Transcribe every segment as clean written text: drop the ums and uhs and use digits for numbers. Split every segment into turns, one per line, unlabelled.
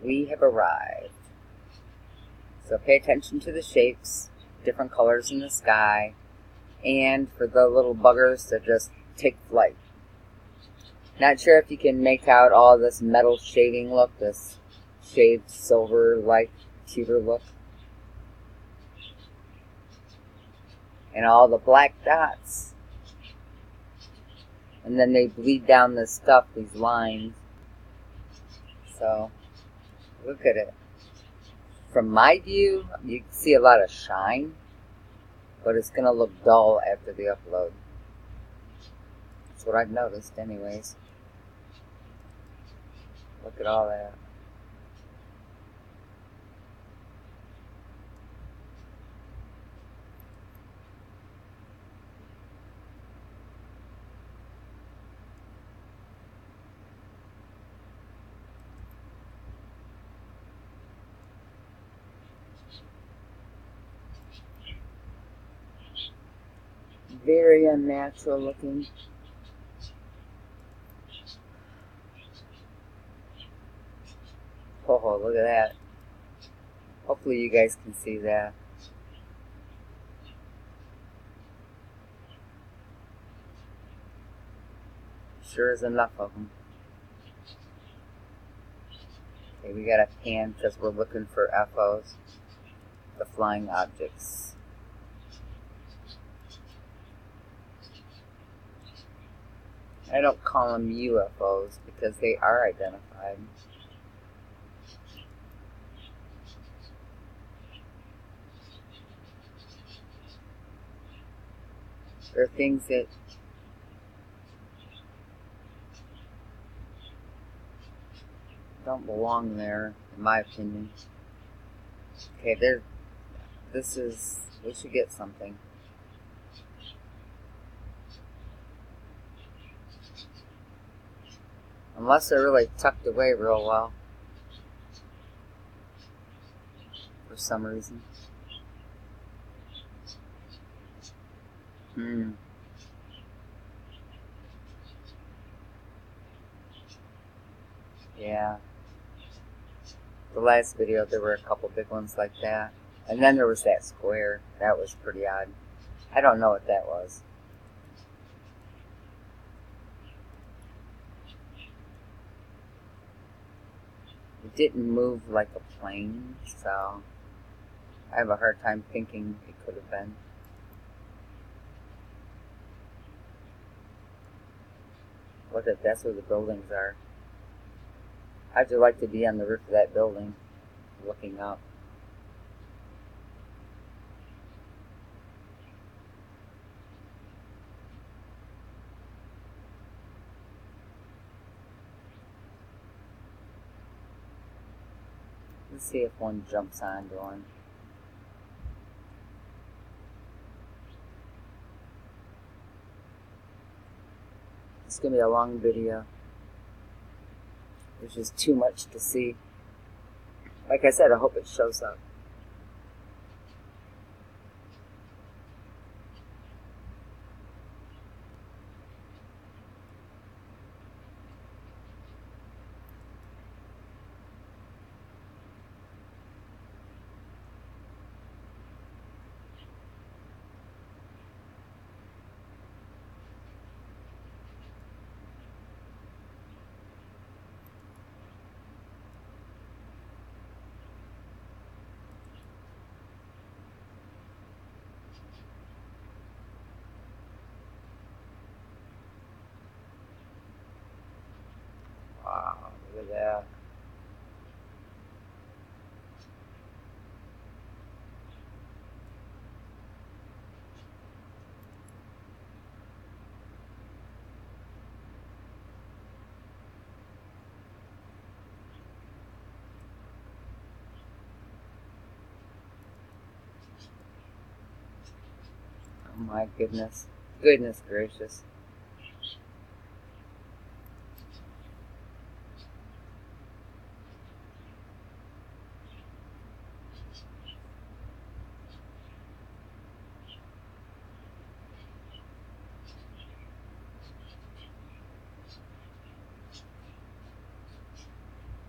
We have arrived. So pay attention to the shapes, different colors in the sky, and for the little buggers to just take flight. Not sure if you can make out all this metal shading look, this shaved silver-like pewter look. And all the black dots. And then they bleed down this stuff, these lines. So, look at it. From my view, you can see a lot of shine, but it's going to look dull after the upload. That's what I've noticed anyways. Look at all that. Very unnatural looking. Oh, look at that. Hopefully you guys can see that. Sure is enough of them. Okay, we got a pan because we're looking for FOs, the flying objects. I don't call them UFOs because they are identified. There are things that don't belong there, in my opinion. Okay, we should get something. Unless they're really tucked away real well. For some reason. Yeah. The last video, there were a couple big ones like that. And then there was that square. That was pretty odd. I don't know what that was. It didn't move like a plane, so I have a hard time thinking it could have been. Look at that's where the buildings are. How'd you like to be on the roof of that building, looking up? Let's see if one jumps onto one. It's going to be a long video. There's just too much to see. Like I said, I hope it shows up. Wow, look at that. Oh my goodness. Goodness gracious.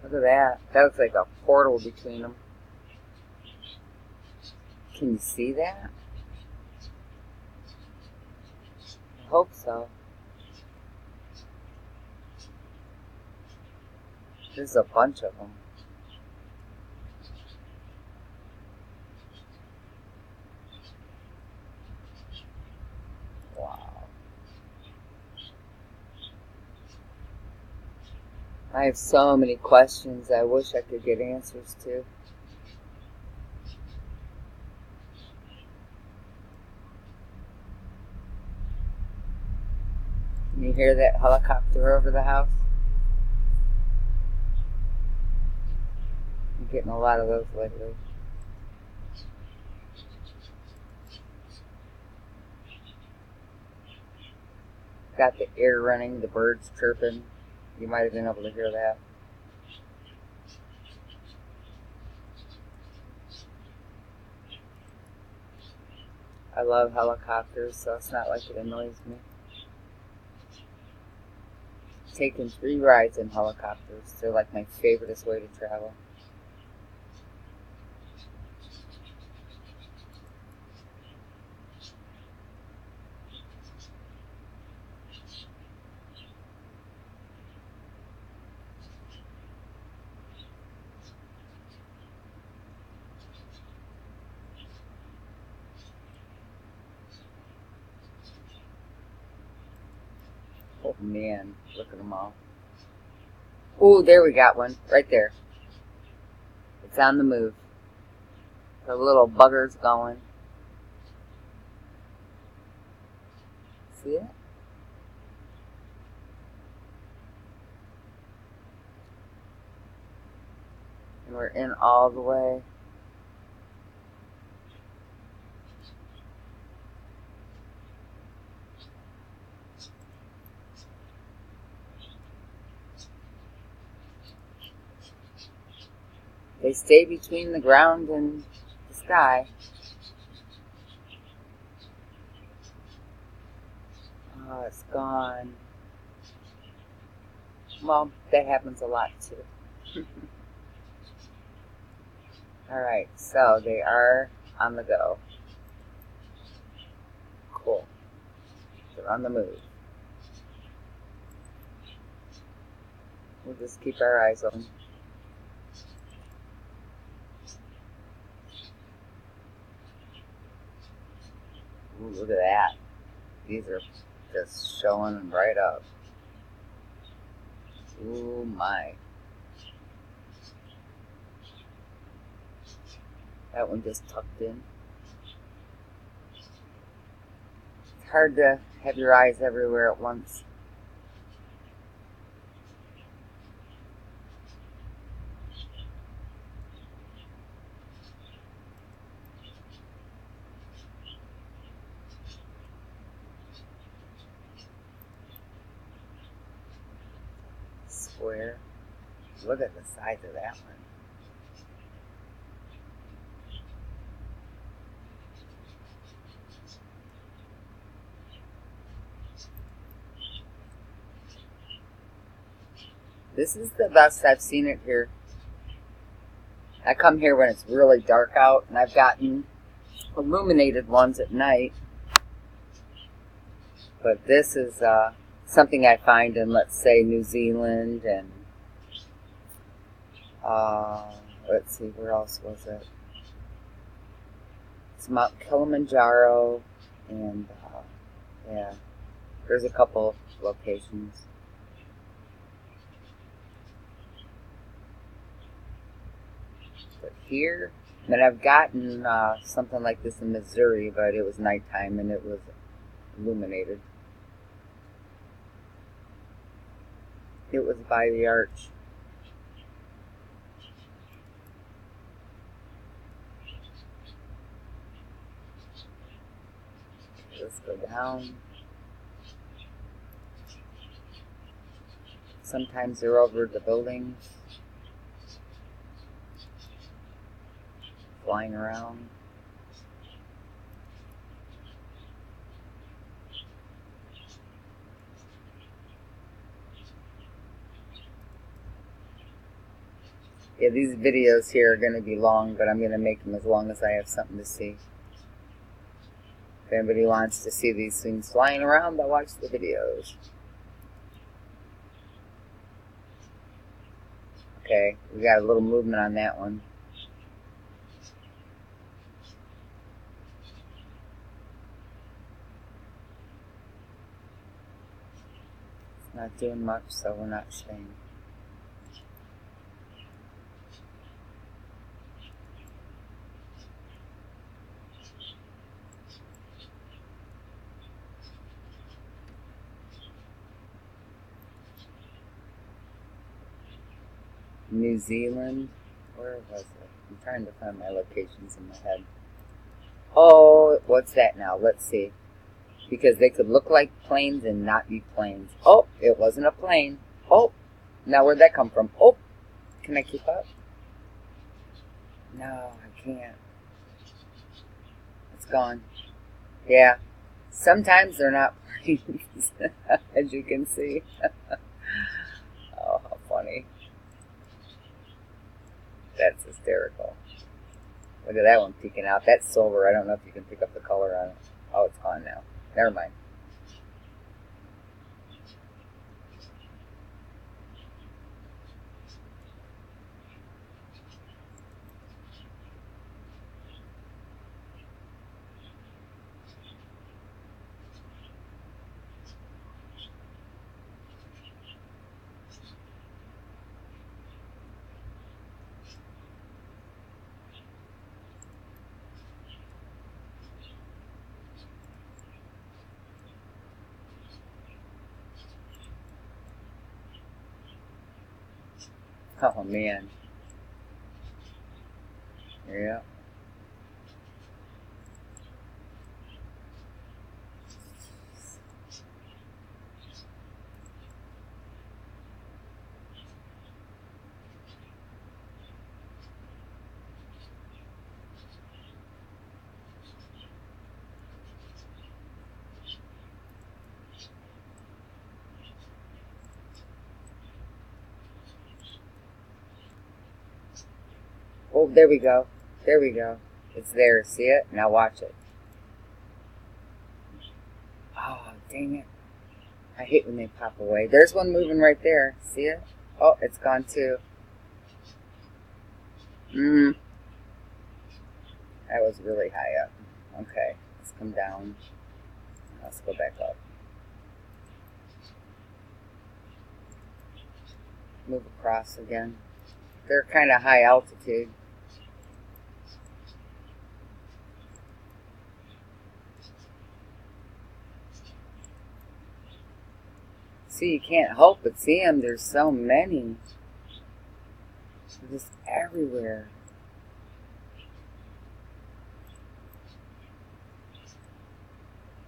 Look at that. That looks like a portal between them. Can you see that? I hope so. There's a bunch of them. Wow. I have so many questions I wish I could get answers to. Can you hear that helicopter over the house? I'm getting a lot of those lately. Got the air running, the birds chirping. You might have been able to hear that. I love helicopters, so it's not like it annoys me. I've taken 3 rides in helicopters. They're like my favoriteest way to travel. Oh man, look at them all. Oh, there we got one. Right there. It's on the move. The little bugger's going. See it? And we're in all the way. They stay between the ground and the sky. Oh, it's gone. Well, that happens a lot too. Alright, so they are on the go. Cool. They're on the move. We'll just keep our eyes open. Ooh, look at that. These are just showing right up. Ooh, my. That one just tucked in. It's hard to have your eyes everywhere at once. Square. Look at the size of that one. This is the best I've seen it here. I come here when it's really dark out, and I've gotten illuminated ones at night. But this is something I find in, let's say, New Zealand, and let's see, where else was it? It's Mount Kilimanjaro, and yeah, there's a couple of locations. But here, and I've gotten something like this in Missouri, but it was nighttime and it was illuminated. It was by the arch. Let's go down. Sometimes they're over the buildings, flying around. Yeah, these videos here are going to be long, but I'm going to make them as long as I have something to see. If anybody wants to see these things flying around, they'll watch the videos. Okay, we got a little movement on that one. It's not doing much, so we're not staying. New Zealand, where was it? I'm trying to find my locations in my head. Oh, what's that now? Let's see. Because they could look like planes and not be planes. Oh, it wasn't a plane. Oh, now where'd that come from? Oh, can I keep up? No, I can't. It's gone. Yeah, sometimes they're not planes, as you can see. Oh, how funny. That's hysterical. Look at that one peeking out. That's silver. I don't know if you can pick up the color on it. Oh, it's gone now. Never mind. Oh, man. Yeah. Oh, there we go. There we go. It's there. See it? Now watch it. Oh, dang it. I hate when they pop away. There's one moving right there. See it? Oh, it's gone too. That was really high up. Okay, let's come down. Let's go back up. Move across again. They're kind of high altitude. See, you can't help but see them. There's so many. They're just everywhere.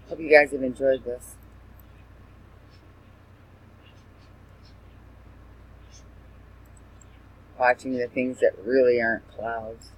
Hope you guys have enjoyed this. Watching the things that really aren't clouds.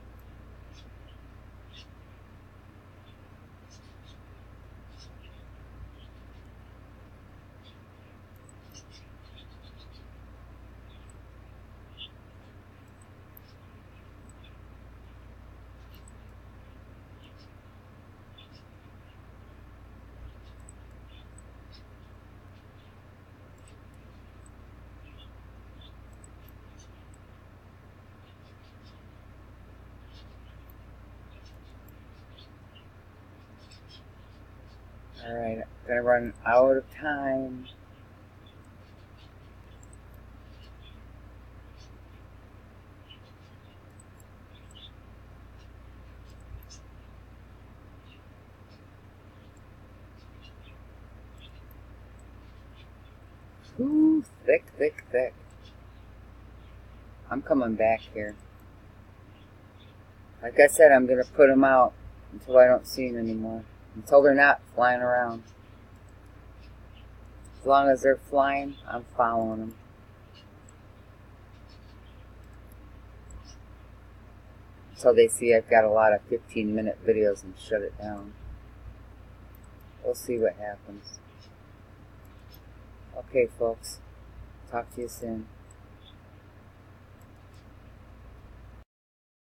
Alright, I'm gonna run out of time. Ooh, thick, thick, thick. I'm coming back here. Like I said, I'm gonna put them out until I don't see them anymore. Until they're not flying around. As long as they're flying, I'm following them. Until they see I've got a lot of 15-minute videos and shut it down. We'll see what happens. Okay, folks. Talk to you soon.